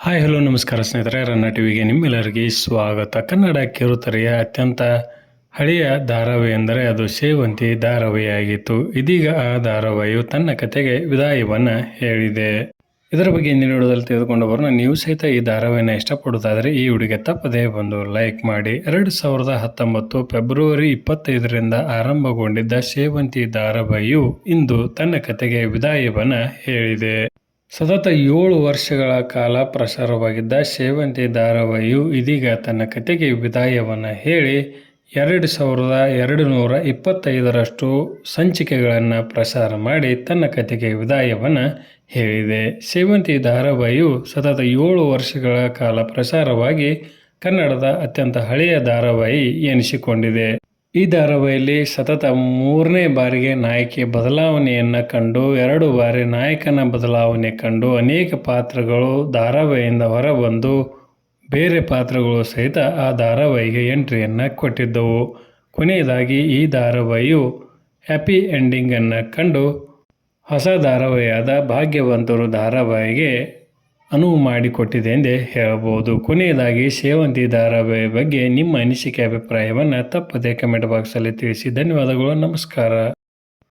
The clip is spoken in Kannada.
ಹಾಯ್ ಹಲೋ ನಮಸ್ಕಾರ ಸ್ನೇಹಿತರೆ, ರನ್ನ ಟಿವಿಗೆ ನಿಮ್ಮೆಲ್ಲರಿಗೆ ಸ್ವಾಗತ. ಕನ್ನಡ ಕಿರುತೆರೆಯ ಅತ್ಯಂತ ಹಳೆಯ ಧಾರಾವಾಹಿ ಎಂದರೆ ಅದು ಸೇವಂತಿ ಧಾರಾವಾಹಿಯಾಗಿತ್ತು. ಇದೀಗ ಆ ಧಾರಾವಾಹಿಯು ತನ್ನ ಕತೆಗೆ ವಿದಾಯವನ್ನು ಹೇಳಿದೆ. ಇದರ ಬಗ್ಗೆ ಇಂದಿನ ವಿಡಿಯೋದಲ್ಲಿ ತೆಗೆದುಕೊಂಡು ಬರೋಣ. ನೀವು ಸಹಿತ ಈ ಧಾರಾವಾಹಿನ ಇಷ್ಟಪಡುವುದಾದರೆ ಈ ವಿಡಿಯೋಗೆ ತಪ್ಪದೇ ಒಂದು ಲೈಕ್ ಮಾಡಿ. 2019 ಫೆಬ್ರವರಿ 25ರಿಂದ ಆರಂಭಗೊಂಡಿದ್ದ ಸೇವಂತಿ ಧಾರಾವಾಹಿಯು ಇಂದು ತನ್ನ ಕತೆಗೆ ವಿದಾಯವನ್ನು ಹೇಳಿದೆ. ಸತತ 7 ವರ್ಷಗಳ ಕಾಲ ಪ್ರಸಾರವಾಗಿದ್ದ ಸೇವಂತಿ ಧಾರಾವಾಹಿಯು ಇದೀಗ ತನ್ನ ಕತೆಗೆ ವಿದಾಯವನ್ನು ಹೇಳಿ 2225ರಷ್ಟು ಸಂಚಿಕೆಗಳನ್ನು ಪ್ರಸಾರ ಮಾಡಿ ತನ್ನ ಕತೆಗೆ ವಿದಾಯವನ್ನು ಹೇಳಿದೆ. ಸೇವಂತಿ ಧಾರಾವಾಹಿಯು ಸತತ 7 ವರ್ಷಗಳ ಕಾಲ ಪ್ರಸಾರವಾಗಿ ಕನ್ನಡದ ಅತ್ಯಂತ ಹಳೆಯ ಧಾರಾವಾಹಿ ಎನಿಸಿಕೊಂಡಿದೆ. ಈ ಧಾರಾವಾಹಿಯಲ್ಲಿ ಸತತ 3ನೇ ಬಾರಿಗೆ ನಾಯಕಿ ಬದಲಾವಣೆಯನ್ನು ಕಂಡು 2 ಬಾರಿ ನಾಯಕನ ಬದಲಾವಣೆ ಕಂಡು ಅನೇಕ ಪಾತ್ರಗಳು ಧಾರಾವಾಹಿಯಿಂದ ಹೊರಬಂದು ಬೇರೆ ಪಾತ್ರಗಳು ಸಹಿತ ಆ ಧಾರಾವಾಹಿಗೆ ಎಂಟ್ರಿಯನ್ನು ಕೊಟ್ಟಿದ್ದವು. ಕೊನೆಯದಾಗಿ ಈ ಧಾರಾವಾಹಿಯು ಹ್ಯಾಪಿ ಎಂಡಿಂಗನ್ನು ಕಂಡು ಹೊಸ ಧಾರಾವಾಹಿಯಾದ ಭಾಗ್ಯವಂತರು ಧಾರಾವಾಹಿಗೆ ಅನುವು ಮಾಡಿಕೊಟ್ಟಿದೆ ಎಂದೇ ಹೇಳಬಹುದು. ಕೊನೆಯದಾಗಿ ಸೇವಂತಿ ಧಾರಾವಾಹಿ ಬಗ್ಗೆ ನಿಮ್ಮ ಅನಿಸಿಕೆ ಅಭಿಪ್ರಾಯವನ್ನು ತಪ್ಪದೇ ಕಮೆಂಟ್ ಬಾಕ್ಸಲ್ಲಿ ತಿಳಿಸಿ. ಧನ್ಯವಾದಗಳು. ನಮಸ್ಕಾರ.